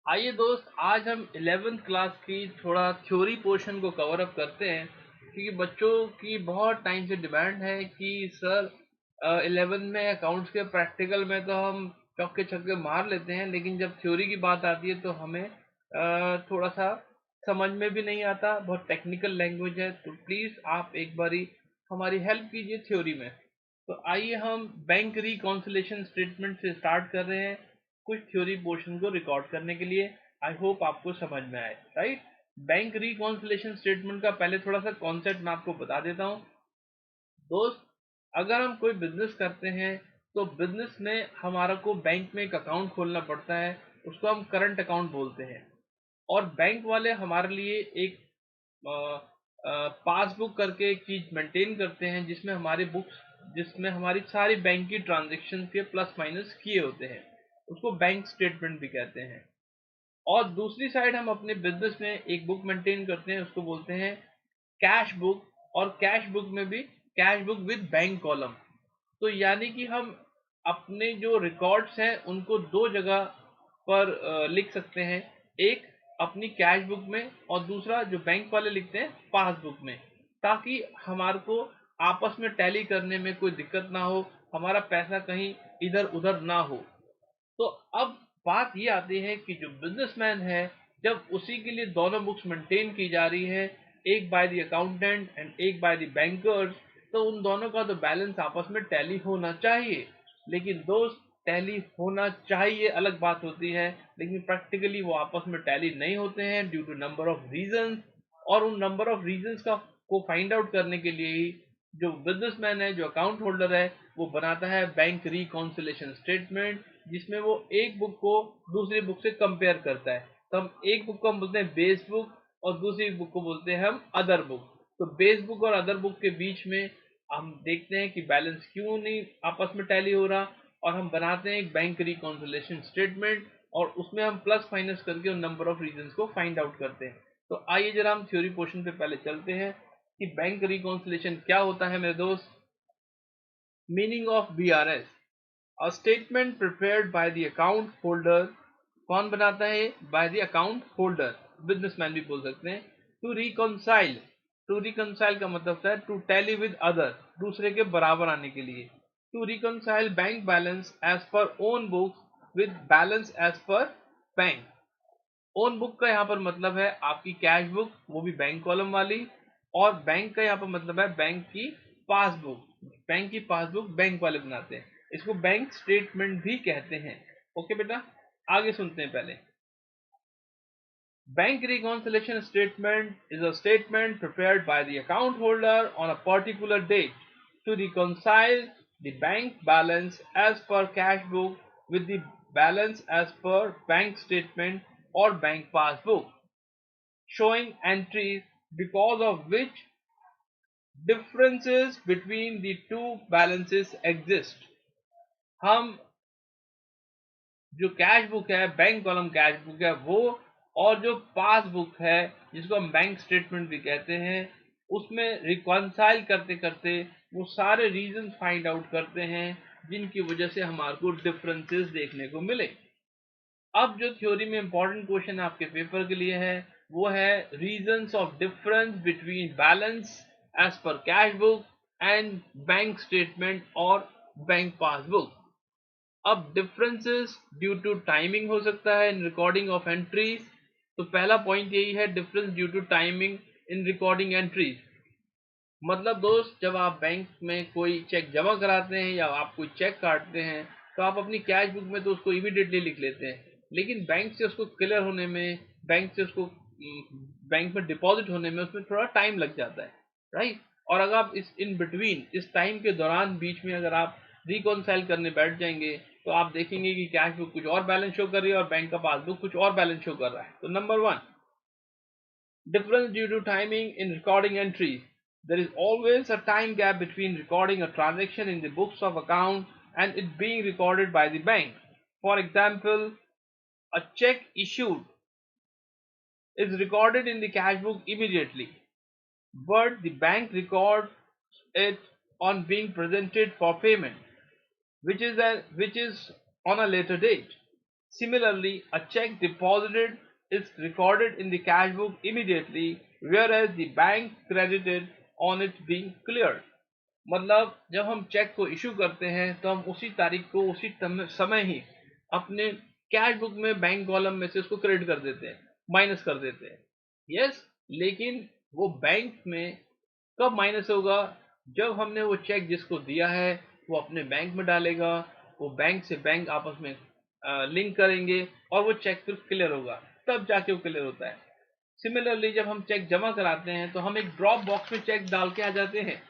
आइए दोस्त, आज हम 11th क्लास की थोड़ा थ्योरी पोर्शन को कवर अप करते हैं, क्योंकि बच्चों की बहुत टाइम से डिमांड है कि सर 11th में अकाउंट्स के प्रैक्टिकल में तो हम चौके छक्के मार लेते हैं, लेकिन जब थ्योरी की बात आती है तो हमें थोड़ा सा समझ में भी नहीं आता। बहुत टेक्निकल लैंग्वेज है, तो प्लीज़ आप एक बारी हमारी हेल्प कीजिए थ्योरी में। तो आइए हम बैंक रिकॉन्सिलेशन स्टेटमेंट से स्टार्ट कर रहे हैं कुछ थ्योरी पोर्शन को रिकॉर्ड करने के लिए। आई होप आपको समझ में आए, राइट। बैंक रिकॉन्सिलेशन स्टेटमेंट का पहले थोड़ा सा कॉन्सेप्ट मैं आपको बता देता हूँ दोस्त। अगर हम कोई बिजनेस करते हैं तो बिजनेस में हमारा को बैंक में एक अकाउंट खोलना पड़ता है, उसको हम करंट अकाउंट बोलते हैं। और बैंक वाले हमारे लिए एक पासबुक करके एक चीज मेंटेन करते हैं, जिसमें हमारी बुक्स, जिसमें हमारी सारी बैंक की ट्रांजेक्शन के प्लस माइनस किए होते हैं। उसको बैंक स्टेटमेंट भी कहते हैं। और दूसरी साइड हम अपने बिजनेस में एक बुक मेंटेन करते हैं, उसको बोलते हैं कैश बुक। और कैश बुक में भी cash book with bank column. तो यानी कि हम अपने जो रिकॉर्ड्स हैं उनको दो जगह पर लिख सकते हैं। एक अपनी कैश बुक में, और दूसरा जो बैंक वाले लिखते हैं पासबुक में, ताकि हमारे को आपस में टैली करने में कोई दिक्कत ना हो, हमारा पैसा कहीं इधर उधर ना हो। तो अब बात ये आती है कि जो बिजनेसमैन है, जब उसी के लिए दोनों बुक्स मेंटेन की जा रही है, एक बाय द अकाउंटेंट एंड एक बाय द बैंकर्स, तो उन दोनों का तो बैलेंस आपस में टैली होना चाहिए। लेकिन दोस्त, टैली होना चाहिए अलग बात होती है, लेकिन प्रैक्टिकली वो आपस में टैली नहीं होते हैं due to number of reasons. और उन नंबर ऑफ रीजंस का को फाइंड आउट करने के लिए ही जो बिजनेसमैन है, जो अकाउंट होल्डर है, वो बनाता है बैंक रिकॉन्सिलेशन स्टेटमेंट, जिसमें वो एक बुक को दूसरी बुक से कंपेयर करता है। तो हम एक बुक को हम बोलते हैं बेस बुक, और दूसरी बुक को बोलते हैं हम अदर बुक। तो बेस बुक और अदर बुक के बीच में हम देखते हैं कि बैलेंस क्यों नहीं आपस में टैली हो रहा, और हम बनाते हैं एक बैंक रिकॉन्सिलेशन स्टेटमेंट, और उसमें हम प्लस माइनस करके उन नंबर ऑफ रीजंस को फाइंड आउट करते हैं। तो आइए जरा हम थ्योरी पोर्शन पे पहले चलते हैं कि बैंक रिकॉन्सिलेशन क्या होता है मेरे दोस्त। Meaning of BRS: a statement prepared by the account holder. कौन बनाता है? By the account holder, businessman भी बोल सकते हैं। टू रिकॉन्साइल, टू रिकॉन्साइल का मतलब होता है टू टैली विद अदर, दूसरे के बराबर आने के लिए। To reconcile bank balance as per own books with balance as per bank. Own book का यहाँ पर मतलब है आपकी कैश बुक, वो भी बैंक कॉलम वाली। और बैंक का यहाँ पर मतलब है बैंक की पासबुक। बैंक की पासबुक बैंक वाले बनाते हैं, इसको बैंक स्टेटमेंट भी कहते हैं। ओके बेटा, आगे सुनते हैं पहले। Bank reconciliation statement is a statement prepared by the account holder on a particular date to reconcile the bank balance as per cash book with the balance as per bank statement or bank passbook, showing entries because of which differences between the two balances exist। हम जो cash book है, bank column cash book है वो, और जो passbook है जिसको हम बैंक स्टेटमेंट भी कहते हैं, उसमें रिकॉन्साइल करते करते वो सारे रीजन फाइंड आउट करते हैं जिनकी वजह से हमारे को डिफरेंसेस देखने को मिले। अब जो थ्योरी में इंपॉर्टेंट क्वेश्चन आपके पेपर के लिए है, वो है reasons of difference between balance as per cash book and bank statement और बैंक पासबुक। अब डिफरेंसेस ड्यू टू टाइमिंग हो सकता है इन रिकॉर्डिंग ऑफ एंट्रीज। तो पहला पॉइंट यही है, difference due to timing in recording entries. मतलब दोस्त, जब आप बैंक में कोई चेक जमा कराते हैं या आप कोई चेक काटते हैं, तो आप अपनी कैश बुक में तो उसको इमीडिएटली लिख लेते हैं, लेकिन बैंक से उसको क्लियर होने में, बैंक से उसको बैंक में डिपॉजिट होने में उसमें थोड़ा टाइम लग जाता है, राइट। और अगर आप इस इन बिटवीन, इस टाइम के दौरान बीच में अगर आप रिकॉन्साइल करने बैठ जाएंगे, तो आप देखेंगे कि कैश बुक कुछ और बैलेंस शो कर रही है और बैंक का पासबुक कुछ और बैलेंस शो कर रहा है। तो number one, difference due to timing in recording entries. There is always a time gap between recording a transaction in the books of account and it being recorded by the bank. For example, a check issued is recorded in the cash book immediately, but the bank records it on being presented for payment, which is on a later date. Similarly, a check deposited is recorded in the cash book immediately, whereas the bank credited on it being cleared. मतलब जब हम check को issue करते हैं तो हम उसी तारीख को उसी समय ही अपने कैश बुक में बैंक कॉलम में से उसको क्रेडिट कर देते हैं, माइनस कर देते हैं। यस, लेकिन वो बैंक में कब माइनस होगा? जब हमने वो चेक जिसको दिया है वो अपने बैंक में डालेगा, वो बैंक से बैंक आपस में लिंक करेंगे और वो चेक फिर क्लियर होगा, तब जाके वो क्लियर होता है। सिमिलरली जब हम चेक जमा कराते हैं तो हम एक ड्रॉप बॉक्स में चेक डाल के आ जाते हैं,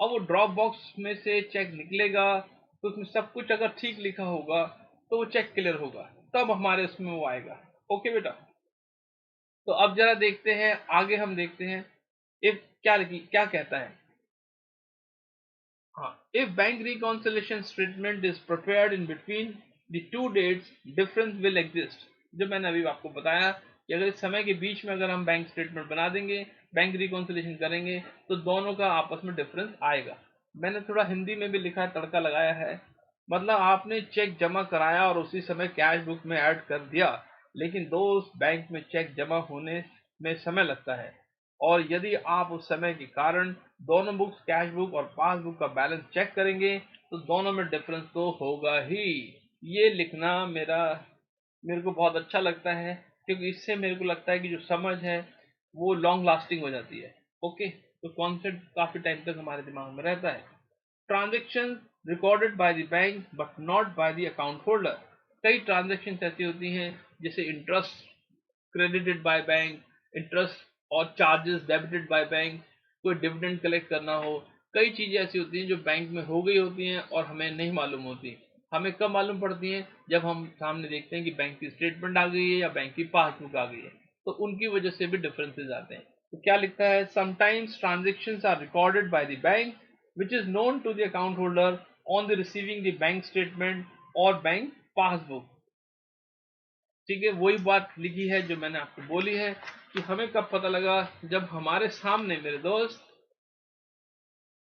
और वो ड्रॉप बॉक्स में से चेक निकलेगा तो उसमें सब कुछ अगर ठीक लिखा होगा तो वो चेक क्लियर होगा, तब हमारे उसमें वो आएगा। ओके बेटा, तो अब जरा देखते हैं आगे, हम देखते हैं इफ क्या कहता है। हाँ, if bank reconciliation statement is prepared in between the two dates, difference will exist. जो मैंने अभी आपको बताया कि अगर इस समय के बीच में अगर हम बैंक स्टेटमेंट बना देंगे, बैंक रिकॉन्सिलेशन करेंगे, तो दोनों का आपस में डिफरेंस आएगा। मैंने थोड़ा हिंदी में भी लिखा है, तड़का लगाया है। मतलब आपने चेक जमा कराया और उसी समय कैश बुक में ऐड कर दिया, लेकिन दोस्त बैंक में चेक जमा होने में समय लगता है, और यदि आप उस समय के कारण दोनों बुक्स, कैश बुक और पासबुक का बैलेंस चेक करेंगे तो दोनों में डिफरेंस तो होगा ही। ये लिखना मेरे को बहुत अच्छा लगता है, क्योंकि इससे मेरे को लगता है कि जो समझ है वो लॉन्ग लास्टिंग हो जाती है। ओके, तो कॉन्सेप्ट काफी टाइम तक हमारे दिमाग में रहता है। Transaction recorded by the bank but not by the account holder. कई ट्रांजेक्शन ऐसी होती हैं जैसे interest credited by bank, interest और चार्जेस डेबिटेड बाय बैंक, कोई डिविडेंड कलेक्ट करना हो। कई चीजें ऐसी होती हैं जो बैंक में हो गई होती हैं और हमें नहीं मालूम होती। हमें कब मालूम पड़ती हैं? जब हम सामने देखते हैं कि बैंक की स्टेटमेंट आ गई है या बैंक की पासबुक आ गई है, तो उनकी वजह से भी डिफरेंसेस आते हैं। तो क्या लिखता है? Sometimes transactions are recorded by the bank which is known to the account holder on the receiving the bank statement or bank passbook। ठीक है, वही बात लिखी है जो मैंने आपको बोली है कि हमें कब पता लगा? जब हमारे सामने मेरे दोस्त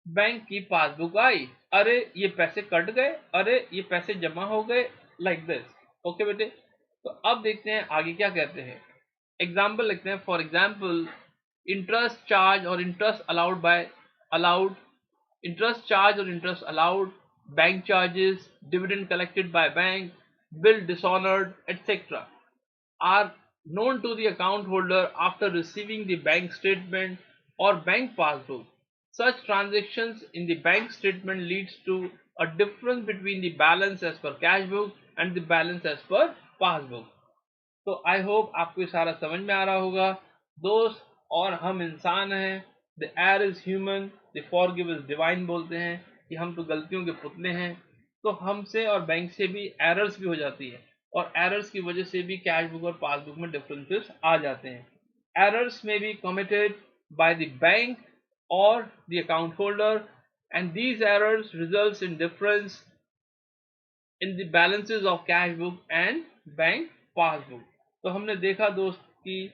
बैंक की पासबुक आई, अरे ये पैसे कट गए, अरे ये पैसे जमा हो गए, लाइक दिस। ओके बेटे, तो अब देखते हैं आगे क्या कहते हैं। एग्जाम्पल लिखते हैं। फॉर एग्जाम्पल, इंटरेस्ट चार्ज और interest allowed interest charge or interest allowed, bank charges, dividend collected by bank, bill dishonored, etc. are known to the account holder after receiving the bank statement or bank passbook. Such transactions in the bank statement leads to a difference between the balance as per cash book and the balance as per passbook. तो I hope आपको ये सारा समझ में आ रहा होगा दोस्त। और हम इंसान हैं, the air is human, the forgive is divine बोलते हैं कि हम तो गलतियों के पुतले हैं। तो हमसे और बैंक से भी एरर्स भी हो जाती है, और एरर्स की वजह से भी कैश बुक और पासबुक में डिफरेंसेस आ जाते हैं। Errors may be committed by the bank और the account holder, and these errors results in difference in the balances of cash book and bank passbook. तो हमने देखा दोस्त कि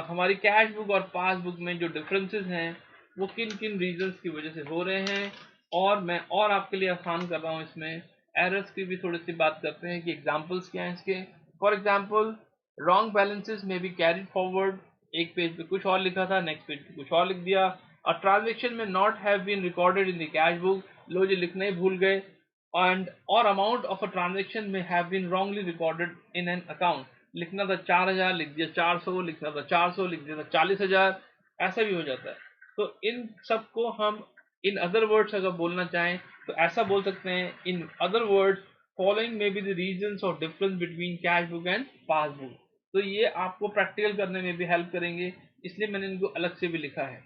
हमारी कैश बुक और पासबुक में जो डिफरेंसेस हैं वो किन किन रीजंस की वजह से हो रहे हैं, और मैं और आपके लिए आसान कर रहा हूँ इसमें। एरर्स की भी थोड़ी सी बात करते हैं कि एग्जांपल्स क्या हैं इसके। फॉर एग्जांपल, रॉन्ग बैलेंसेस में बी कैरिड फॉरवर्ड। एक पेज पे कुछ और लिखा था, नेक्स्ट पेज पे कुछ और लिख दिया। A transaction may not have been recorded in the cash book, लो जी लिखना ही भूल गए। एंड और amount of a transaction may have been wrongly recorded in an account, लिखना था 4000 लिख दिया 400, लिखना था 400 लिख दिया था 40,000, ऐसा भी हो जाता है। तो इन सबको हम इन अदर वर्ड्स अगर बोलना चाहें तो ऐसा बोल सकते हैं, in other words following may be the reasons of difference between cash book and passbook. तो ये आपको प्रैक्टिकल करने में भी हेल्प करेंगे, इसलिए मैंने इनको अलग से भी लिखा है।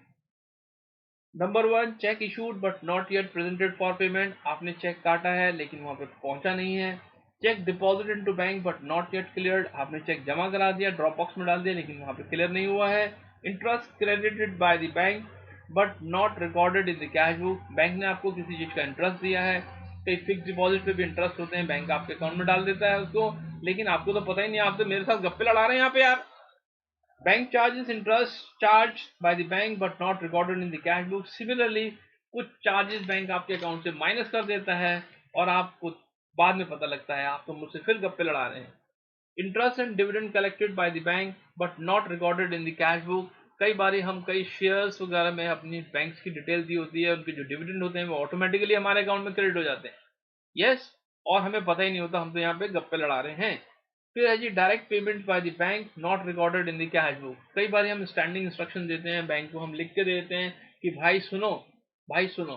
Number 1, cheque issued but not yet presented for payment. आपने चेक काटा है लेकिन वहां पे पहुंचा नहीं है। Cheque deposit into bank but not yet cleared. आपने चेक जमा करा दिया, ड्रॉप बॉक्स में डाल दिया, लेकिन वहां पे क्लियर नहीं हुआ है। Interest credited bye the bank but not recorded in the cash book. Bank ने आपको किसी चीज का इंटरेस्ट दिया है, कई फिक्स डिपॉजिट पे भी इंटरेस्ट होते हैं, बैंक आपके अकाउंट में डाल देता है उसको, लेकिन आपको तो पता ही नहीं, आप तो मेरे साथ गप्पे लड़ा रहे हैं यहाँ पे यार। Bank charges, interest charge by the bank but not recorded in the cash book. Similarly, कुछ चार्जेस बैंक आपके अकाउंट से माइनस कर देता है और आपको बाद में पता लगता है आप तो मुझसे फिर गप्पे लड़ा रहे हैं। Interest and dividend collected by the bank but not recorded in the cash book. कई बारी हम कई शेयर्स वगैरह में अपनी बैंक्स की डिटेल दी होती है, उनके जो डिविडेंड होते हैं वो ऑटोमेटिकली हमारे अकाउंट में क्रेडिट हो जाते हैं। यस, और हमें पता ही नहीं होता, हम तो यहाँ पे गप्पे लड़ा रहे हैं। फिर है जी direct payment by the bank not recorded in the cash book. कई बार हम स्टैंडिंग इंस्ट्रक्शन देते हैं बैंक को, हम लिख के देते हैं कि भाई सुनो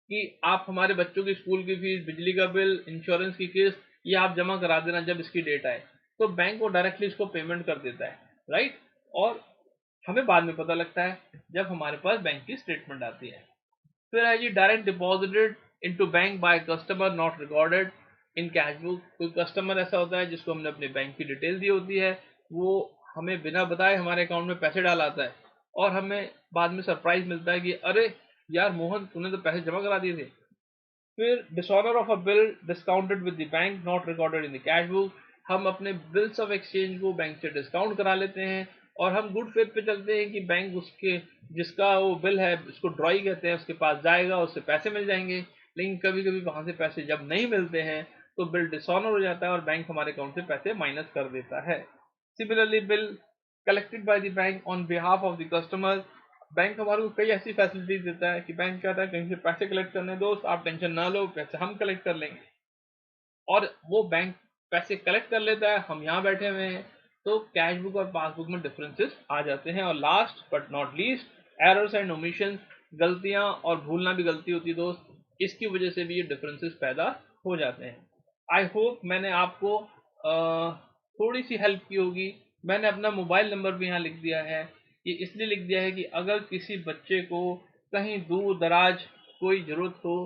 कि आप हमारे बच्चों की स्कूल की फीस, बिजली का बिल, इंश्योरेंस की किस्त ये आप जमा करा देना जब इसकी डेट आए। तो बैंक वो डायरेक्टली इसको पेमेंट कर देता है, राइट। और हमें बाद में पता लगता है जब हमारे पास बैंक की स्टेटमेंट आती है। फिर है जी direct deposited into bank by customer not recorded in cash book. कोई कस्टमर ऐसा होता है जिसको हमने अपने बैंक की डिटेल दी होती है, वो हमें बिना बताए हमारे अकाउंट में पैसे डाल आता है और हमें बाद में सरप्राइज मिलता है कि अरे यार मोहन, तूने तो पैसे जमा करा दिए थे। फिर dishonour of a bill discounted with the bank not recorded in the cash book. हम अपने बिल्स ऑफ एक्सचेंज को बैंक से डिस्काउंट करा लेते हैं और हम गुड फेथ पे चलते हैं कि बैंक उसके जिसका वो बिल है उसको ड्रॉई कहते हैं, उसके पास जाएगा, उससे पैसे मिल जाएंगे। लेकिन कभी कभी वहां से पैसे जब नहीं मिलते हैं तो बिल डिसऑनर हो जाता है और बैंक हमारे अकाउंट से पैसे माइनस कर देता है। Similarly bill collected by the bank on behalf of the customer. Bank हमारे को कई ऐसी फैसिलिटीज देता है कि बैंक कहता है कहीं से पैसे कलेक्ट करने दो, आप टेंशन ना लो, पैसे हम कलेक्ट कर लेंगे। और वो बैंक पैसे कलेक्ट कर लेता है, हम यहाँ बैठे हुए हैं। तो कैश बुक और पासबुक में डिफरेंसेस आ जाते हैं। और last but not least errors and omission. गलतियां और भूलना भी गलती होती है दोस्त, इसकी वजह से भी ये डिफरेंसेस पैदा हो जाते हैं। आई होप मैंने आपको थोड़ी सी हेल्प की होगी। मैंने अपना मोबाइल नंबर भी यहाँ लिख दिया है। ये इसलिए लिख दिया है कि अगर किसी बच्चे को कहीं दूर दराज कोई ज़रूरत हो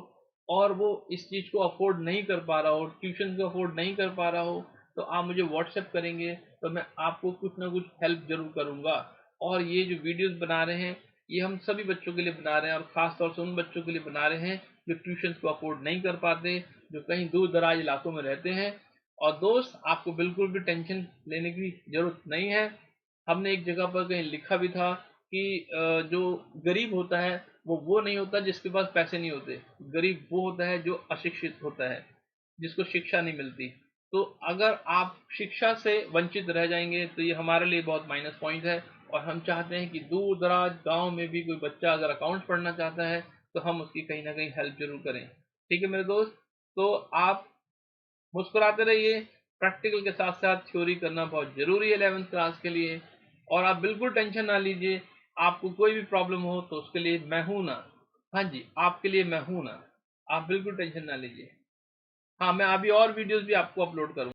और वो इस चीज़ को अफोर्ड नहीं कर पा रहा हो, ट्यूशन को अफोर्ड नहीं कर पा रहा हो, तो आप मुझे व्हाट्सएप करेंगे तो मैं आपको कुछ ना कुछ हेल्प ज़रूर करूँगा। और ये जो वीडियोस बना रहे हैं ये हम सभी बच्चों के लिए बना रहे हैं और ख़ास तौर से उन बच्चों के लिए बना रहे हैं जो ट्यूशन को अफोर्ड नहीं कर पाते, जो कहीं दूर दराज इलाकों में रहते हैं। और दोस्त, आपको बिल्कुल भी टेंशन लेने की ज़रूरत नहीं है। हमने एक जगह पर कहीं लिखा भी था कि जो गरीब होता है वो नहीं होता जिसके पास पैसे नहीं होते। गरीब वो होता है जो अशिक्षित होता है, जिसको शिक्षा नहीं मिलती। तो अगर आप शिक्षा से वंचित रह जाएंगे तो ये हमारे लिए बहुत माइनस पॉइंट है। और हम चाहते हैं कि दूर दराज गांव में भी कोई बच्चा अगर अकाउंट्स पढ़ना चाहता है तो हम उसकी कहीं ना कहीं हेल्प जरूर करें। ठीक है मेरे दोस्त, तो आप मुस्कुराते रहिए। प्रैक्टिकल के साथ साथ थ्योरी करना बहुत जरूरी है 11th क्लास के लिए। और आप बिल्कुल टेंशन ना लीजिए, आपको कोई भी प्रॉब्लम हो तो उसके लिए मैं हूं ना। हाँ जी, आपके लिए मैं हूं ना, आप बिल्कुल टेंशन ना लीजिए। हाँ, मैं अभी और वीडियोस भी आपको अपलोड करूंगा।